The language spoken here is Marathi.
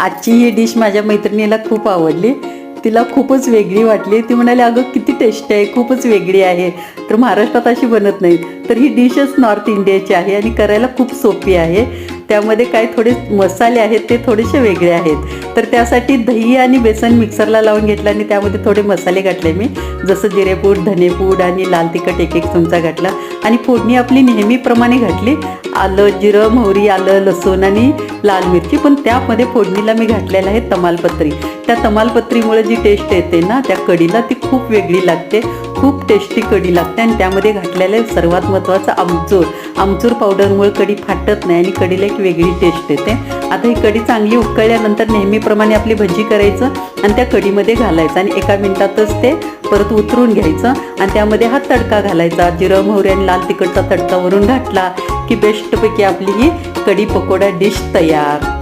आजची ही डिश माझ्या मैत्रिणीला खूप आवडली. तिला खूपच वेगळी वाटली. ती म्हणाली अगं किती टेस्टी आहे, खूपच वेगळी आहे. तर महाराष्ट्रात अशी बनत नाही. तर ही डिशच नॉर्थ इंडियाची आहे आणि करायला खूप सोपी आहे. त्यामध्ये काय थोडे मसाले आहेत ते थोडेसे वेगळे आहेत. तर त्यासाठी दही आणि बेसन मिक्सरला लावून घेतलं आणि त्यामध्ये थोडे मसाले घातले मी, जसं जिरेपूड, धनेपूड आणि लाल तिखट 1 चमचा घातला आणि फोडणी आपली नेहमीप्रमाणे घातली. आलं, जिरं, मोहरी, आलं, लसूण आणि लाल मिरची. पण त्यामध्ये फोडणीला मी घातलेलं आहे तमालपत्री. त्या तमालपत्रीमुळे जी टेस्ट येते ना त्या कढीला ती खूप वेगळी लागते, खूप टेस्टी कढी लागते. आणि त्यामध्ये घातलेलं आहे सर्वात महत्त्वाचं आमचूर पावडरमुळे कढी फाटत नाही आणि कढीला एक वेगळी टेस्ट येते. आता ही कढी चांगली उकळल्यानंतर नेहमीप्रमाणे आपली भजी करायचं आणि त्या कढीमध्ये घालायचं आणि 1 मिनिटातच ते परत उतरून घ्यायचं आणि त्यामध्ये हा तडका घालायचा. जिरं, मोहरी आणि लाल तिखटचा तडका वरून घातला की बेस्टपैकी आपली ही कढी पकोडा डिश तयार.